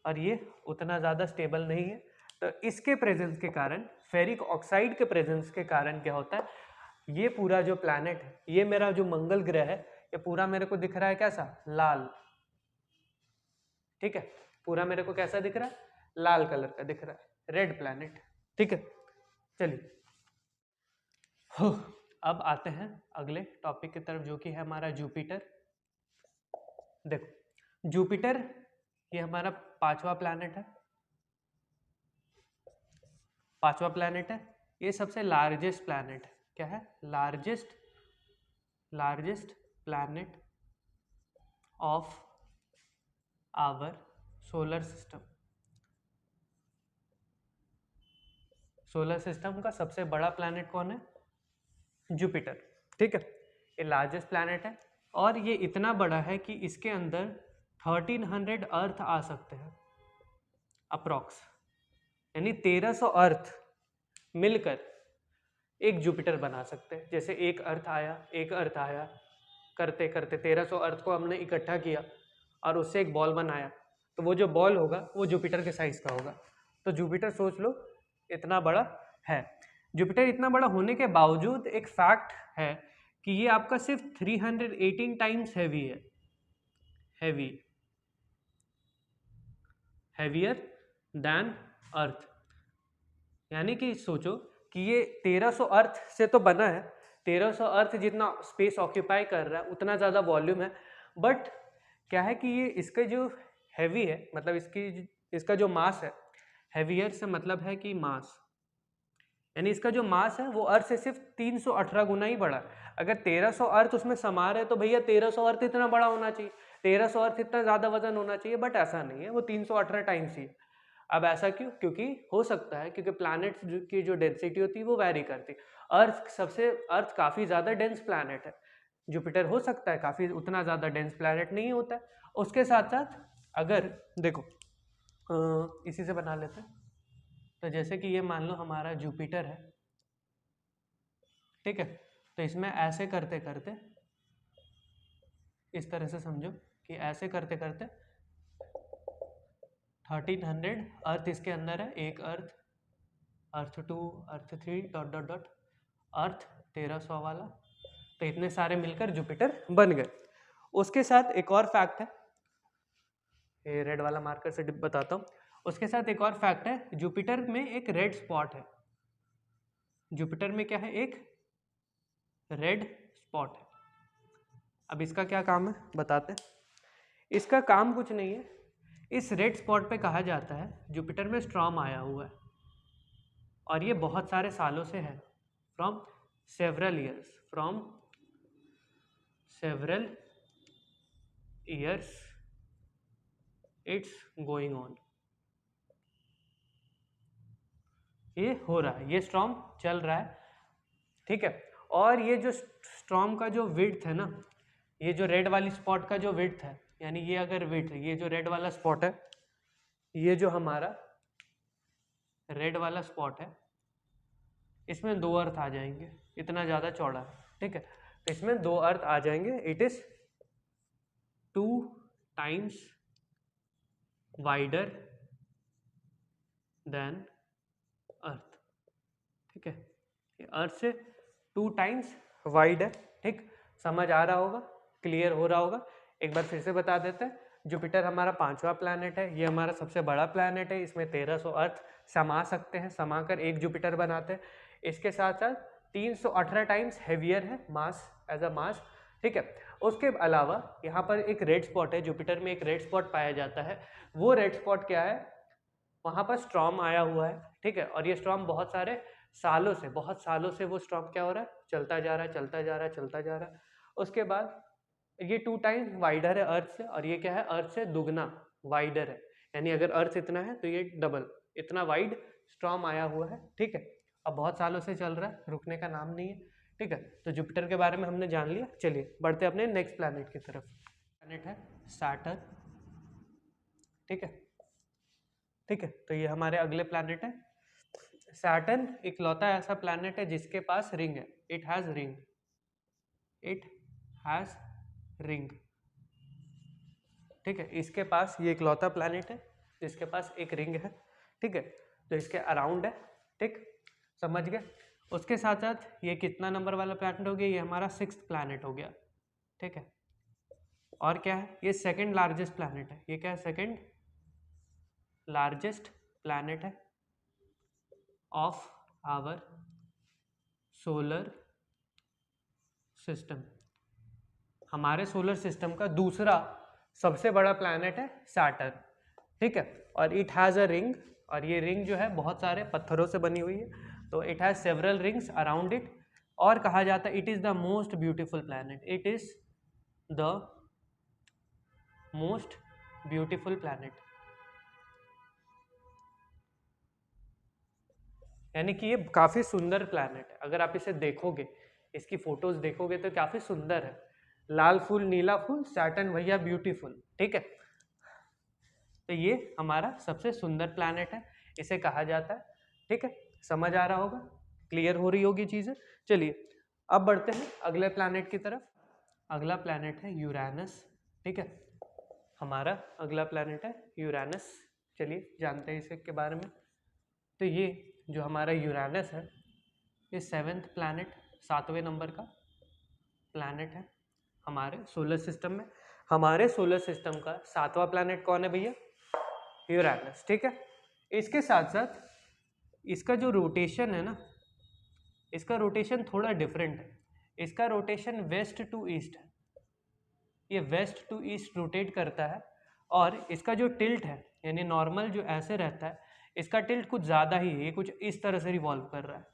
और ये उतना ज़्यादा स्टेबल नहीं है। तो इसके प्रेजेंस के कारण, फेरिक ऑक्साइड के प्रेजेंस के कारण क्या होता है? ये पूरा जो प्लैनेट है, ये मेरा जो मंगल ग्रह है, ये पूरा मेरे को दिख रहा है कैसा? लाल। ठीक है, पूरा मेरे को कैसा दिख रहा है? लाल कलर का दिख रहा है, रेड प्लैनेट। ठीक है, चलिए हो, अब आते हैं अगले टॉपिक की तरफ जो कि है हमारा जुपिटर। देखो जुपिटर ये हमारा पांचवा प्लैनेट है, पांचवा प्लैनेट है। ये सबसे लार्जेस्ट प्लैनेट है। क्या है? Largest planet of our solar system. Solar system का सबसे बड़ा प्लैनेट कौन है? जुपिटर। ठीक है, ये लार्जेस्ट प्लैनेट है और ये इतना बड़ा है कि इसके अंदर 1300 अर्थ आ सकते हैं अप्रॉक्स, यानी 1300 अर्थ मिलकर एक जुपिटर बना सकते हैं। जैसे एक अर्थ आया, करते करते 1300 अर्थ को हमने इकट्ठा किया और उससे एक बॉल बनाया, तो वो जो बॉल होगा वो जुपिटर के साइज का होगा। तो जुपिटर सोच लो इतना बड़ा है। जुपिटर इतना बड़ा होने के बावजूद एक फैक्ट है कि ये आपका सिर्फ 318 टाइम्स हैवी है, हैवियर देन अर्थ। यानी कि सोचो कि ये 1300 अर्थ से तो बना है, 1300 अर्थ जितना स्पेस ऑक्यूपाई कर रहा है उतना ज़्यादा वॉल्यूम है, बट क्या है कि ये इसका जो हैवी है, मतलब इसका जो मास है, हैवियर से मतलब है कि मास, यानी इसका जो मास है वो अर्थ से सिर्फ 318 गुना ही बड़ा है। अगर 1300 अर्थ उसमें समा रहे तो भैया 1300 अर्थ इतना बड़ा होना चाहिए, 1300 अर्थ इतना ज़्यादा वजन होना चाहिए, बट ऐसा नहीं है, वो 318 टाइम्स ही है। अब ऐसा क्यों? क्योंकि हो सकता है क्योंकि प्लैनेट्स की जो डेंसिटी होती है वो वैरी करती है। अर्थ काफ़ी ज़्यादा डेंस प्लैनेट है, जुपिटर हो सकता है काफ़ी उतना ज़्यादा डेंस प्लैनेट नहीं होता है। उसके साथ साथ अगर देखो इसी से बना लेते हैं, तो जैसे कि ये मान लो हमारा जुपिटर है, ठीक है, तो इसमें ऐसे करते करते, इस तरह से समझो कि ऐसे करते करते 1300 अर्थ इसके अंदर है, एक अर्थ, अर्थ 2, अर्थ 3 डॉट डॉट डॉट, अर्थ 1300 वाला, तो इतने सारे मिलकर जुपिटर बन गए। उसके साथ एक और फैक्ट है, ये रेड वाला मार्कर से बताता हूँ। उसके साथ एक और फैक्ट है, जुपिटर में एक रेड स्पॉट है। जुपिटर में क्या है? एक रेड स्पॉट है। अब इसका क्या काम है बताते हैं। इसका काम कुछ नहीं है, इस रेड स्पॉट पे कहा जाता है जुपिटर में स्टॉर्म आया हुआ है और ये बहुत सारे सालों से है, from several years it's going on. ये हो रहा है, ये स्टॉर्म चल रहा है, ठीक है। और ये जो स्टॉर्म का जो विड्थ है ना, ये जो रेड वाली स्पॉट का जो विड्थ है, यानी ये अगर विड्थ है, ये जो रेड वाला स्पॉट है, ये जो हमारा रेड वाला स्पॉट है, इसमें 2 अर्थ आ जाएंगे, इतना ज़्यादा चौड़ा है, ठीक है। तो इसमें 2 अर्थ आ जाएंगे, it is 2 times wider than अर्थ, ठीक है। ये अर्थ से 2 टाइम्स वाइड है, ठीक। समझ आ रहा होगा, क्लियर हो रहा होगा। एक बार फिर से बता देते हैं, जुपिटर हमारा 5वां प्लैनेट है, ये हमारा सबसे बड़ा प्लैनेट है, इसमें 1300 अर्थ समा सकते हैं, समाकर एक जुपिटर बनाते हैं। इसके साथ साथ 318 टाइम्स हेवियर है मास, एज अ मास, ठीक है। उसके अलावा यहाँ पर एक रेड स्पॉट है, जुपिटर में एक रेड स्पॉट पाया जाता है। वो रेड स्पॉट क्या है? वहाँ पर स्टॉर्म आया हुआ है, ठीक है। और ये स्टॉर्म बहुत सालों से वो स्टॉर्म क्या हो रहा है? चलता जा रहा है, चलता जा रहा है, चलता जा रहा है। उसके बाद ये 2 टाइम्स वाइडर है अर्थ से, और ये क्या है? अर्थ से दुगना वाइडर है, यानी अगर अर्थ इतना है तो ये डबल, इतना वाइड स्टॉर्म आया हुआ है, ठीक है। अब बहुत सालों से चल रहा है, रुकने का नाम नहीं है, ठीक है। तो जुपिटर के बारे में हमने जान लिया, चलिए बढ़ते अपने नेक्स्ट प्लैनेट की तरफ। प्लैनेट है सैटर्न, ठीक है, ठीक है। तो ये हमारे अगले प्लैनेट है सैटर्न। इकलौता ऐसा प्लैनेट है जिसके पास रिंग है, इट हैज रिंग, ठीक है। इसके पास, ये इकलौता प्लैनेट है जिसके पास एक रिंग है, ठीक है। तो इसके अराउंड है, ठीक, समझ गए। उसके साथ साथ ये कितना नंबर वाला प्लैनेट हो गया? ये हमारा 6th प्लैनेट हो गया, ठीक है। और क्या है? ये सेकंड लार्जेस्ट प्लैनेट है। ये क्या है? सेकंड लार्जेस्ट प्लैनेट है ऑफ आवर सोलर सिस्टम। हमारे सोलर सिस्टम का दूसरा सबसे बड़ा प्लैनेट है सैटर्न, ठीक है। और इट हैज़ अ रिंग, और ये रिंग जो है बहुत सारे पत्थरों से बनी हुई है, तो it has several rings around it. और कहा जाता है it is the most beautiful planet, it is the most beautiful planet, यानी कि ये काफ़ी सुंदर प्लैनेट है। अगर आप इसे देखोगे, इसकी फोटोज देखोगे तो काफ़ी सुंदर है, लाल फूल नीला फूल, सैटर्न भैया ब्यूटीफुल, ठीक है। तो ये हमारा सबसे सुंदर प्लैनेट है, इसे कहा जाता है, ठीक है। समझ आ रहा होगा, क्लियर हो रही होगी चीज़ें। चलिए अब बढ़ते हैं अगले प्लैनेट की तरफ। अगला प्लैनेट है यूरेनस, ठीक है। हमारा अगला प्लैनेट है यूरेनस, चलिए जानते हैं इसके बारे में। तो ये जो हमारा यूरेनस है, ये 7th प्लैनेट, 7वें नंबर का प्लैनेट है हमारे सोलर सिस्टम में। हमारे सोलर सिस्टम का 7वां प्लैनेट कौन है भैया? यूरेनस, ठीक है। इसके साथ साथ इसका जो रोटेशन है ना, इसका रोटेशन थोड़ा डिफरेंट है। इसका रोटेशन वेस्ट टू ईस्ट है, ये वेस्ट टू ईस्ट रोटेट करता है। और इसका जो टिल्ट है, यानी नॉर्मल जो ऐसे रहता है, इसका टिल्ट कुछ ज़्यादा ही है, ये कुछ इस तरह से रिवॉल्व कर रहा है,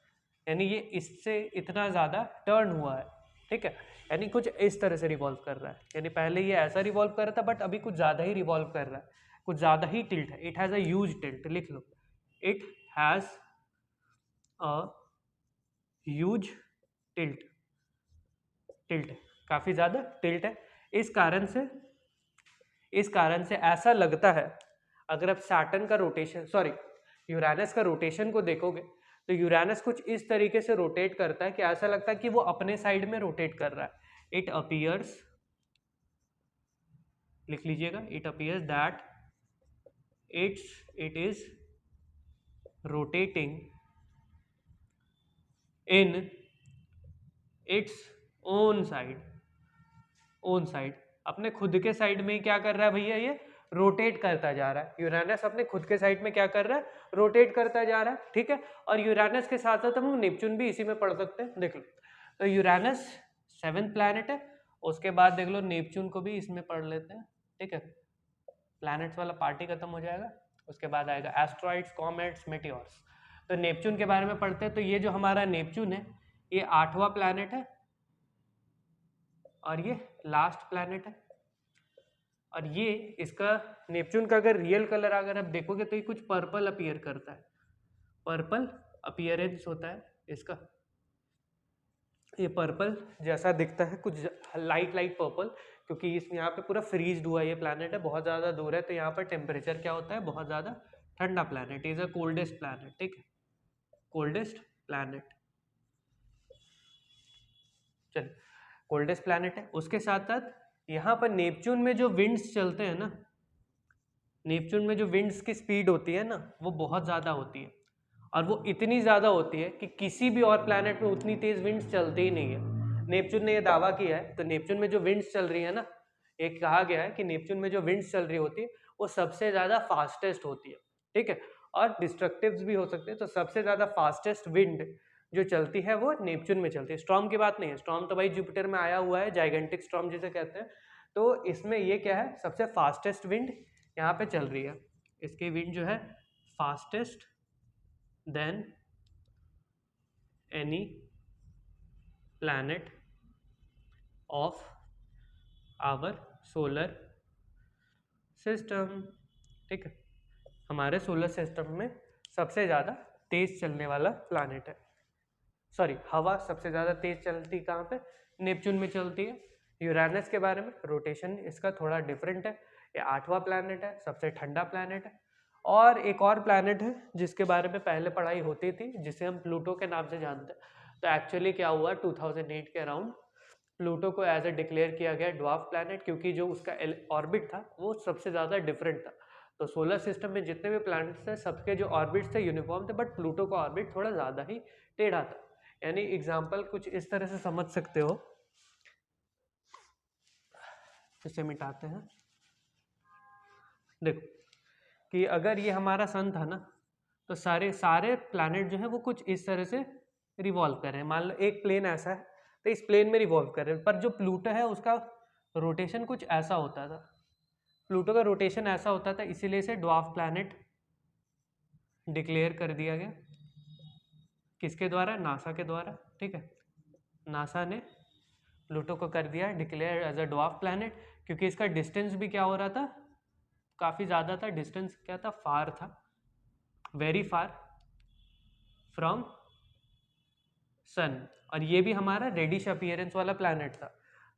यानी ये इससे इतना ज़्यादा टर्न हुआ है, ठीक है। यानी कुछ इस तरह से रिवॉल्व कर रहा है, यानी पहले ये ऐसा रिवॉल्व कर रहा था, बट अभी कुछ ज़्यादा ही रिवॉल्व कर रहा है, कुछ ज़्यादा ही टिल्ट है। It has a huge tilt, लिख लो, it has a huge tilt, tilt है, काफ़ी ज़्यादा टिल्ट है। इस कारण से ऐसा लगता है, अगर आप सैटर्न का रोटेशन, सॉरी यूरेनस का रोटेशन को देखोगे, तो यूरेनस कुछ इस तरीके से रोटेट करता है कि ऐसा लगता है कि वो अपने साइड में रोटेट कर रहा है। इट अपीयर्स, लिख लीजिएगा, it appears that it is rotating in its own side, अपने खुद के साइड में ही क्या कर रहा है भैया? ये रोटेट करता जा रहा है। यूरेनस अपने खुद के साइड में क्या कर रहा है, रोटेट करता जा रहा है, ठीक है। और यूरेनस के साथ साथ हम नेपच्यून भी इसी में पढ़ सकते हैं, देख लो। तो यूरेनस 7th प्लैनेट है, उसके बाद देख लो नेपच्यून को भी इसमें पढ़ लेते हैं, ठीक है। प्लैनेट्स वाला पार्ट ही खत्म हो जाएगा, उसके बाद आएगा एस्ट्रॉइड्स, कॉमेट्स, मेटियोर्स। तो नेपच्यून के बारे में पढ़ते हैं। तो ये जो हमारा नेपच्यून है ये 8वां प्लैनेट है और ये लास्ट प्लैनेट है। और ये इसका नेपच्यून का अगर रियल कलर अगर आप देखोगे तो ये कुछ पर्पल अपीयर करता है, पर्पल अपीयरेंस होता है इसका, ये पर्पल जैसा दिखता है, कुछ लाइट पर्पल, क्योंकि इस यहाँ पे पूरा फ्रीज्ड हुआ ये प्लैनेट है, बहुत ज़्यादा दूर है। तो यहाँ पर टेम्परेचर क्या होता है, बहुत ज़्यादा ठंडा planet, is a coldest planet, ठीक है, कोल्डेस्ट प्लैनेट। चल कोल्डेस्ट प्लैनेट है। उसके साथ साथ यहाँ पर नेपच्यून में जो विंड्स चलते हैं ना, नेपच्यून में जो विंड्स की स्पीड होती है ना वो बहुत ज़्यादा होती है, और वो इतनी ज़्यादा होती है कि किसी भी और प्लैनेट में उतनी तेज़ विंड्स चलती ही नहीं है। नेपच्यून ने ये दावा किया है। तो नेपच्यून में जो विंड्स चल रही है ना, एक कहा गया है कि नेपच्यून में जो विंड्स चल रही होती है वो सबसे ज़्यादा फास्टेस्ट होती है, ठीक है, और डिस्ट्रक्टिव्स भी हो सकते हैं। तो सबसे ज़्यादा फास्टेस्ट विंड जो चलती है वो नेपच्यून में चलती है। स्टॉर्म की बात नहीं है, स्टॉर्म तो भाई जुपिटर में आया हुआ है, जाइगेंटिक स्टॉर्म जिसे कहते हैं। तो इसमें ये क्या है, सबसे फास्टेस्ट विंड यहाँ पे चल रही है, इसकी विंड जो है fastest than any planet of our solar system, ठीक है। हमारे सोलर सिस्टम में सबसे ज़्यादा तेज चलने वाला प्लैनेट है। सॉरी, हवा सबसे ज़्यादा तेज चलती कहाँ पे, नेपच्यून में चलती है। यूरेनस के बारे में रोटेशन इसका थोड़ा डिफरेंट है, ये 8वां प्लैनेट है, सबसे ठंडा प्लैनेट है। और एक और प्लैनेट है जिसके बारे में पहले पढ़ाई होती थी, जिसे हम प्लूटो के नाम से जानते हैं। तो एक्चुअली क्या हुआ, 2008 के अराउंड प्लूटो को एज ए डिक्लेयर किया गया ड्वार्फ प्लैनेट, क्योंकि जो उसका ऑर्बिट था वो सबसे ज़्यादा डिफरेंट था। तो सोलर सिस्टम में जितने भी प्लैनेट्स थे सबके जो ऑर्बिट्स थे यूनिफॉर्म थे, बट प्लूटो का ऑर्बिट थोड़ा ज़्यादा ही टेढ़ा था। यानी एग्जाम्पल कुछ इस तरह से समझ सकते हो, इसे मिटाते हैं। देखो कि अगर ये हमारा सन था ना, तो सारे प्लैनेट जो है वो कुछ इस तरह से रिवॉल्व कर रहे हैं। मान लो एक प्लेन ऐसा है तो इस प्लेन में रिवॉल्व कर रहे हैं, पर जो प्लूटो है उसका रोटेशन कुछ ऐसा होता था, प्लूटो का रोटेशन ऐसा होता था, इसीलिए इसे ड्वार्फ प्लैनेट डिक्लेयर कर दिया गया। किसके द्वारा, नासा के द्वारा, ठीक है। नासा ने प्लूटो को कर दिया declare as a dwarf planet, क्योंकि इसका डिस्टेंस भी क्या हो रहा था, काफ़ी ज़्यादा था। डिस्टेंस क्या था, फार था, वेरी फार फ्रॉम सन। और ये भी हमारा रेडिश अपीयरेंस वाला प्लैनेट था।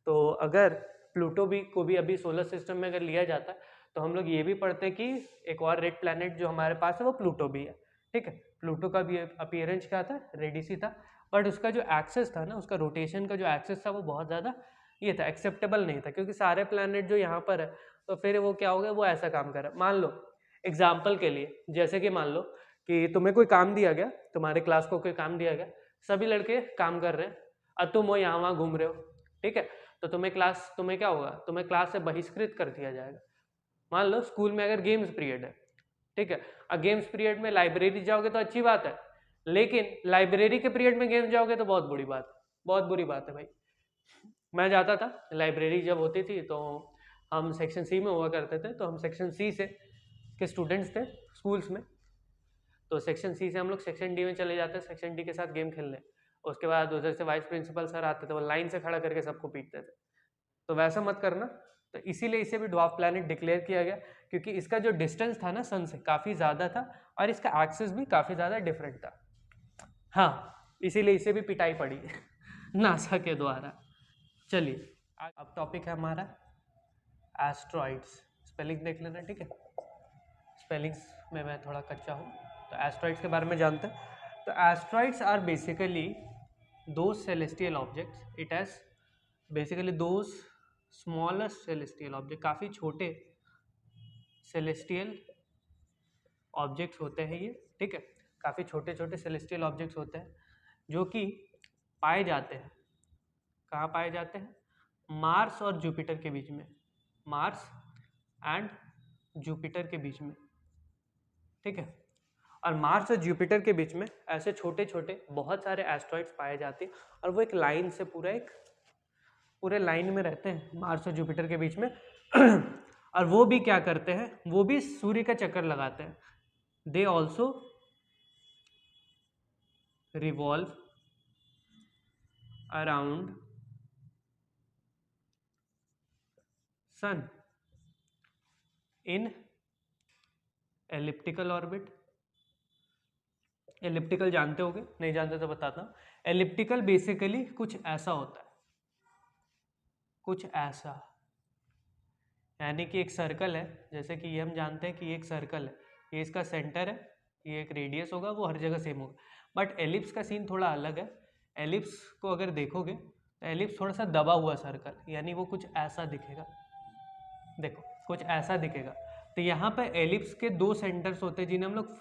तो अगर प्लूटो भी को भी अभी सोलर सिस्टम में अगर लिया जाता है तो हम लोग ये भी पढ़ते हैं कि एक और रेड प्लैनेट जो हमारे पास है वो प्लूटो भी है, ठीक है। प्लूटो का भी अपीयरेंस क्या था, रेडिश ही था, बट उसका जो एक्सेस था ना, उसका रोटेशन का जो एक्सेस था वो बहुत ज़्यादा ये था, एक्सेप्टेबल नहीं था, क्योंकि सारे प्लैनेट जो यहाँ पर है तो फिर वो क्या हो गया, वो ऐसा काम कर रहा है। मान लो एग्जाम्पल के लिए, जैसे कि मान लो कि तुम्हें कोई काम दिया गया, तुम्हारे क्लास को कोई काम दिया गया, सभी लड़के काम कर रहे हैं और तुम वो यहाँ वहाँ घूम रहे हो, ठीक है। तो तुम्हें क्या होगा, तुम्हें क्लास से बहिष्कृत कर दिया जाएगा। मान लो स्कूल में अगर गेम्स पीरियड है, ठीक है, और गेम्स पीरियड में लाइब्रेरी जाओगे तो अच्छी बात है, लेकिन लाइब्रेरी के पीरियड में गेम्स जाओगे तो बहुत बुरी बात, बहुत बुरी बात है भाई। मैं जाता था लाइब्रेरी, जब होती थी तो हम सेक्शन सी में हुआ करते थे, तो हम सेक्शन सी से के स्टूडेंट्स थे स्कूल्स में, तो सेक्शन सी से हम लोग सेक्शन डी में चले जाते, सेक्शन डी के साथ गेम खेलने। उसके बाद उधर से वाइस प्रिंसिपल सर आते थे, वो लाइन से खड़ा करके सबको पीटते थे। तो वैसा मत करना। तो इसीलिए इसे भी ड्वार्फ प्लैनेट डिक्लेयर किया गया, क्योंकि इसका जो डिस्टेंस था ना सन से काफ़ी ज़्यादा था और इसका एक्सेस भी काफ़ी ज़्यादा डिफरेंट था। हाँ, इसीलिए इसे भी पिटाई पड़ी नासा के द्वारा। चलिए अब टॉपिक है हमारा एस्ट्रॉइड्स। स्पेलिंग देख लेना, ठीक है। स्पेलिंग्स में मैं थोड़ा कच्चा हूँ, तो एस्ट्रॉइड्स के बारे में जानते हैं। तो asteroids are basically those celestial objects, it has basically those smallest celestial object, काफ़ी छोटे सेलेस्टियल ऑब्जेक्ट्स होते हैं ये, ठीक है। काफ़ी छोटे छोटे सेलेस्टियल ऑब्जेक्ट्स होते हैं जो कि पाए जाते हैं, कहाँ पाए जाते हैं, मार्स और जुपिटर के बीच में, मार्स एंड जुपिटर के बीच में, ठीक है। और मार्स और जुपिटर के बीच में ऐसे छोटे छोटे बहुत सारे एस्ट्रॉइड्स पाए जाते हैं और वो एक लाइन से पूरे लाइन में रहते हैं मार्स और जुपिटर के बीच में। और वो भी क्या करते हैं, वो भी सूर्य का चक्कर लगाते हैं। They also revolve around sun in elliptical orbit. Elliptical जानते होगे, नहीं जानते तो बताता हूँ। एलिप्टिकल बेसिकली कुछ ऐसा होता है, कुछ ऐसा, यानी कि एक सर्कल है, जैसे कि ये हम जानते हैं कि ये एक सर्कल है, ये इसका सेंटर है, ये एक रेडियस होगा, वो हर जगह सेम होगा। बट एलिप्स का सीन थोड़ा अलग है। एलिप्स को अगर देखोगे तो एलिप्स थोड़ा सा दबा हुआ सर्कल, यानी वो कुछ ऐसा दिखेगा, देखो कुछ ऐसा दिखेगा। तो यहाँ पे एलिप्स के दो सेंटर्स होते हैं जिन्हें हम लोग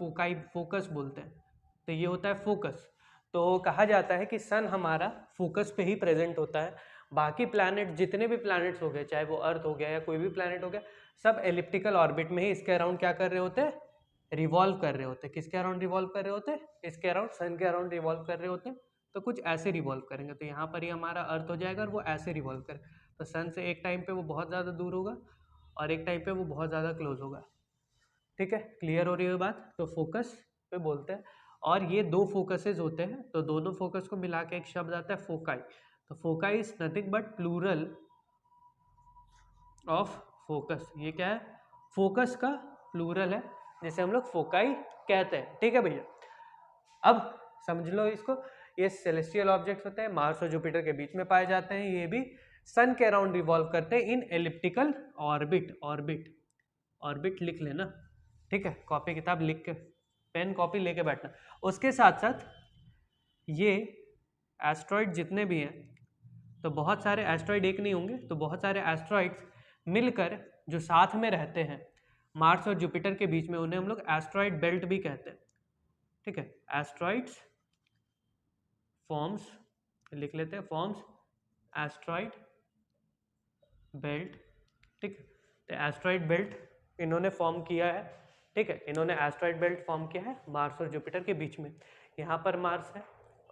फोकस बोलते हैं। तो ये होता है फोकस। तो कहा जाता है कि सन हमारा फोकस पे ही प्रेजेंट होता है, बाकी प्लैनेट, जितने भी प्लैनेट्स हो गए, चाहे वो अर्थ हो गया या कोई भी प्लैनेट हो गया, सब एलिप्टिकल ऑर्बिट में ही इसके अराउंड क्या कर रहे होते हैं, रिवॉल्व कर रहे होते हैं। किसके अराउंड रिवॉल्व कर रहे होते हैं, इसके अराउंड, सन के अराउंड रिवॉल्व कर रहे होते हैं। तो कुछ ऐसे रिवॉल्व करेंगे, तो यहाँ पर ही हमारा अर्थ हो जाएगा और वो ऐसे रिवॉल्व करे। तो सन से एक टाइम पे वो बहुत ज़्यादा दूर होगा और एक टाइम पे वो बहुत ज़्यादा क्लोज होगा। ठीक है, क्लियर हो रही है बात। तो फोकस पे बोलते हैं। और ये दो फोकसेस होते हैं, तो दोनों फोकस को मिला के एक शब्द आता है फोकाई। तो foci is nothing but plural of focus. ये क्या है, फोकस का प्लूरल है, जैसे हम लोग फोकाई कहते हैं। ठीक है भैया, अब समझ लो इसको। ये सेलेस्टियल ऑब्जेक्ट्स होते हैं, मार्स और जुपिटर के बीच में पाए जाते हैं। ये भी सन के अराउंड रिवॉल्व करते हैं इन एलिप्टिकल ऑर्बिट। ऑर्बिट लिख लेना, ठीक है, कॉपी किताब लिख के, पेन कॉपी लेके बैठना। उसके साथ साथ ये एस्ट्रॉइड जितने भी हैं, तो बहुत सारे एस्ट्रॉइड एक नहीं होंगे, तो बहुत सारे एस्ट्रॉइड्स मिलकर जो साथ में रहते हैं मार्स और जुपिटर के बीच में, उन्हें हम लोग एस्ट्रॉइड बेल्ट भी कहते हैं। ठीक है, एस्ट्रॉइड्स फॉर्म्स, लिख लेते हैं, फॉर्म्स एस्ट्रॉइड बेल्ट। ठीक है, तो एस्ट्रॉइड बेल्ट इन्होंने फॉर्म किया है। ठीक है, इन्होंने एस्ट्रॉइड बेल्ट फॉर्म किया है मार्स और जुपिटर के बीच में। यहाँ पर मार्स है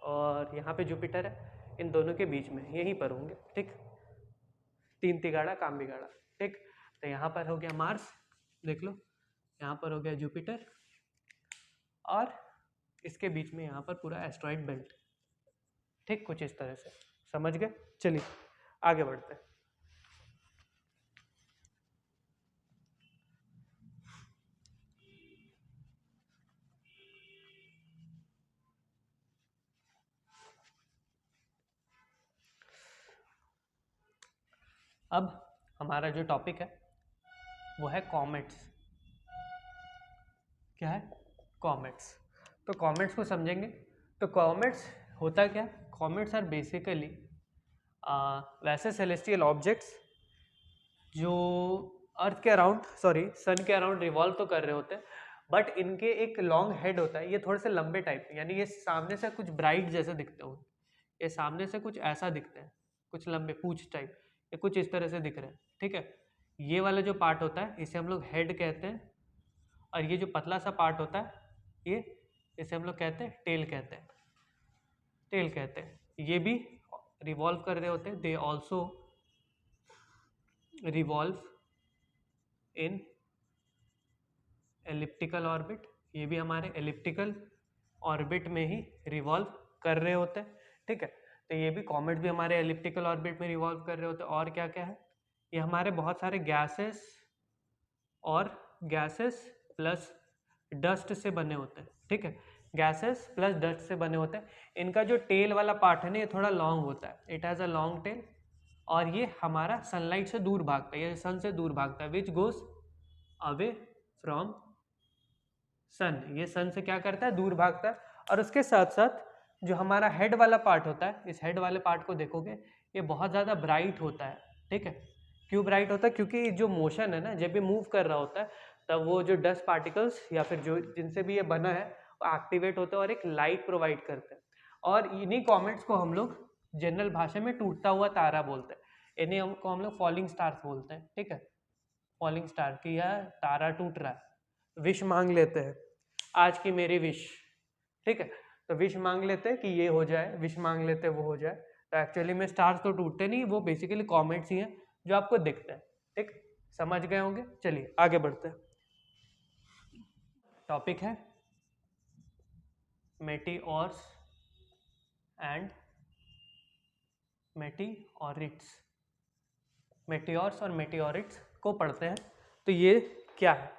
और यहाँ पे जुपिटर है, इन दोनों के बीच में यहीं पर होंगे। ठीक, तीन तिगाड़ा काम बिगाड़ा। ठीक, तो यहाँ पर हो गया मार्स, देख लो, यहाँ पर हो गया जुपिटर, और इसके बीच में यहाँ पर पूरा एस्ट्रॉइड बेल्ट। ठीक, कुछ इस तरह से समझ गए। चलिए आगे बढ़ते हैं। अब हमारा जो टॉपिक है वो है कॉमेट्स। क्या है, कॉमेट्स। तो कॉमेट्स को समझेंगे। तो कॉमेट्स होता क्या, कॉमेट्स आर बेसिकली वैसे सेलेस्टियल ऑब्जेक्ट्स जो अर्थ के अराउंड, सॉरी सन के अराउंड रिवॉल्व तो कर रहे होते हैं, बट इनके एक लॉन्ग हेड होता है। ये थोड़े से लंबे टाइप, यानी ये सामने से कुछ ब्राइट जैसे दिखते हो, ये सामने से कुछ ऐसा दिखते हैं, कुछ लंबे पूंछ टाइप, ये कुछ इस तरह से दिख रहे हैं। ठीक है, ये वाला जो पार्ट होता है इसे हम लोग हेड कहते हैं, और ये जो पतला सा पार्ट होता है ये, इसे हम लोग कहते हैं टेल कहते हैं, टेल कहते हैं। ये भी रिवॉल्व कर रहे होते हैं, they also revolve in elliptical orbit. ये भी हमारे एलिप्टिकल ऑर्बिट में ही रिवॉल्व कर रहे होते हैं। ठीक है, तो ये भी कॉमेट भी हमारे एलिप्टिकल ऑर्बिट में रिवॉल्व कर रहे होते हैं। और क्या क्या है, ये हमारे बहुत सारे गैसेस और गैसेस प्लस डस्ट से बने होते हैं। ठीक है, गैसेस प्लस डस्ट से बने होते हैं। इनका जो टेल वाला पार्ट है ना, ये थोड़ा लॉन्ग होता है, it has a long tail, और ये हमारा सनलाइट से दूर भागता है, ये सन से दूर भागता है, which goes away from sun. ये सन से क्या करता है, दूर भागता है। और उसके साथ साथ जो हमारा हेड वाला पार्ट होता है, इस हेड वाले पार्ट को देखोगे, ये बहुत ज़्यादा ब्राइट होता है। ठीक है, क्यों ब्राइट होता है, क्योंकि जो मोशन है ना, जब भी मूव कर रहा होता है, तब वो जो डस्ट पार्टिकल्स या फिर जो जिनसे भी ये बना है वो एक्टिवेट होते हैं और एक लाइट प्रोवाइड करते हैं। और इन्हीं कॉमेट्स को हम लोग जनरल भाषा में टूटता हुआ तारा बोलते हैं, इन्हीं को हम लोग फॉलिंग स्टार्स बोलते हैं। ठीक है, फॉलिंग स्टार की, या तारा टूट रहा है, विश मांग लेते हैं, आज की मेरी विश, ठीक है। तो विश मांग लेते हैं कि ये हो जाए, विश मांग लेते हैं वो हो जाए। तो एक्चुअली में स्टार्स तो टूटते नहीं, वो बेसिकली कॉमेट्स ही हैं जो आपको दिखते हैं, ठीक, समझ गए होंगे। चलिए आगे बढ़ते हैं। टॉपिक है मेटिओर्स एंड मेटिओरिट्स। मेटिओर्स और मेटिओरिट्स को पढ़ते हैं। तो ये क्या है,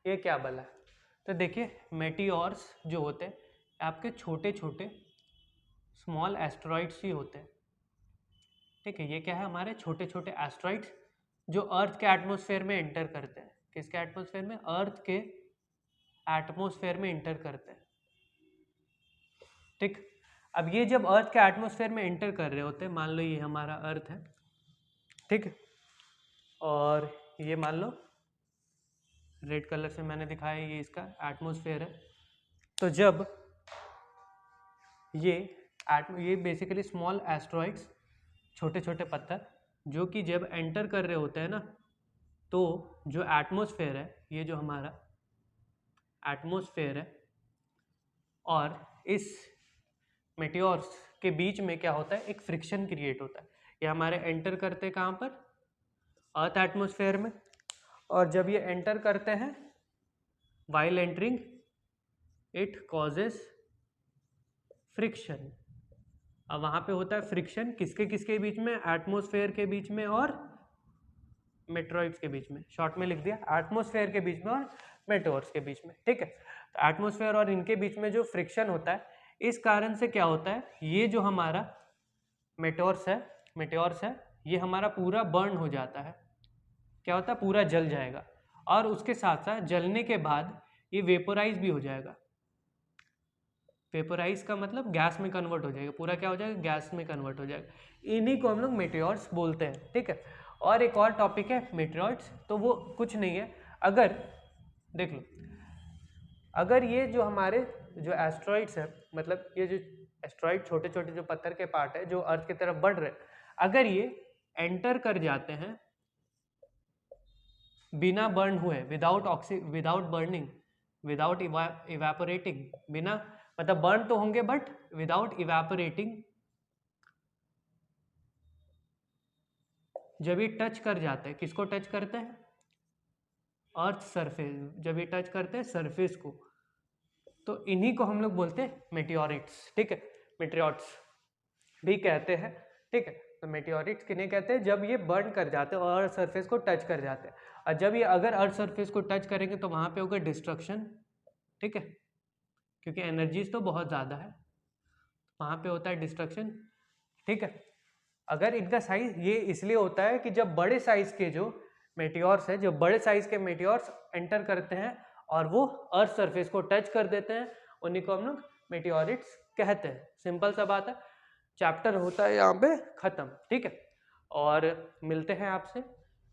ये क्या बला है? तो देखिए मेटिओर्स जो होते हैं आपके छोटे छोटे स्मॉल एस्ट्रॉइड्स ही होते हैं, ठीक है। ये क्या है, हमारे छोटे छोटे एस्ट्रॉइड्स जो अर्थ के एटमॉस्फेयर में एंटर करते हैं। किसके एटमॉस्फेयर में? अर्थ के एटमॉस्फेयर में एंटर करते हैं, ठीक। अब ये जब अर्थ के एटमॉस्फेयर में एंटर कर रहे होते हैं, मान लो ये हमारा अर्थ है, ठीक है, और ये मान लो रेड कलर से मैंने दिखाया ये इसका एटमॉस्फेयर है। तो जब ये बेसिकली स्मॉल एस्ट्रॉइड्स, छोटे छोटे पत्थर जो कि जब एंटर कर रहे होते हैं ना, तो जो एटमॉस्फेयर है, ये जो हमारा एटमॉस्फेयर है और इस मेटिओर्स के बीच में क्या होता है, एक फ्रिक्शन क्रिएट होता है। ये हमारे एंटर करते हैं कहाँ पर? अर्थ एटमॉस्फेयर में। और जब ये एंटर करते हैं, while entering it causes friction. अब वहाँ पे होता है फ्रिक्शन किसके किसके बीच में? एटमॉस्फेयर के बीच में और मेट्रॉइड्स के बीच में। शॉर्ट में लिख दिया, एटमॉस्फेयर के बीच में और मेटेओर्स के बीच में, ठीक है। तो एटमॉस्फेयर और इनके बीच में जो फ्रिक्शन होता है, इस कारण से क्या होता है, ये जो हमारा मेटेओर्स है ये हमारा पूरा बर्न हो जाता है। क्या होता है? पूरा जल जाएगा, और उसके साथ साथ जलने के बाद ये वेपोराइज भी हो जाएगा। वेपोराइज का मतलब गैस में कन्वर्ट हो जाएगा, पूरा क्या हो जाएगा? गैस में कन्वर्ट हो जाएगा। इन्हीं को हम लोग मेटेओर्स बोलते हैं, ठीक है। और एक और टॉपिक है मेटेओर्स, तो वो कुछ नहीं है, अगर देख लो, अगर ये जो हमारे जो एस्ट्रॉइड्स है, मतलब ये जो एस्ट्रॉइड छोटे छोटे जो पत्थर के पार्ट है जो अर्थ की तरफ बढ़ रहे, अगर ये एंटर कर जाते हैं बिना बर्न हुए, विदाउट बर्निंग, विदाउट इवेपोरेटिंग, बिना मतलब बर्न तो होंगे बट विदाउट इवेपोरेटिंग, जब ये टच कर जाते हैं, किसको टच करते हैं? Earth surface. जब ये टच करते हैं सरफेस को, तो इन्हीं को हम लोग बोलते हैं मेटिओरिट्स, ठीक है। मेटिओर्स भी कहते हैं, ठीक है। तो मेटिओरिट्स किन्हें कहते हैं? जब ये बर्न कर जाते हैं और अर्थ सरफेस को टच कर जाते हैं। और जब ये अगर अर्थ सरफेस को टच करेंगे तो वहां पे होगा डिस्ट्रक्शन, ठीक है, क्योंकि एनर्जीज तो बहुत ज़्यादा है, वहाँ पे होता है डिस्ट्रक्शन, ठीक है। अगर इनका साइज ये इसलिए होता है कि जब बड़े साइज के जो मेटिओर्स है, जो बड़े साइज के मेटिओर्स एंटर करते हैं और वो अर्थ सरफेस को टच कर देते हैं, उन्हीं को हम लोग मेटिओरिट्स कहते हैं। सिंपल सा बात है, चैप्टर होता है यहाँ पे खत्म, ठीक है। और मिलते हैं आपसे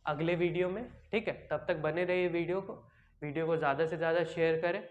अगले वीडियो में, ठीक है। तब तक बने रहिए वीडियो को ज़्यादा से ज़्यादा शेयर करें।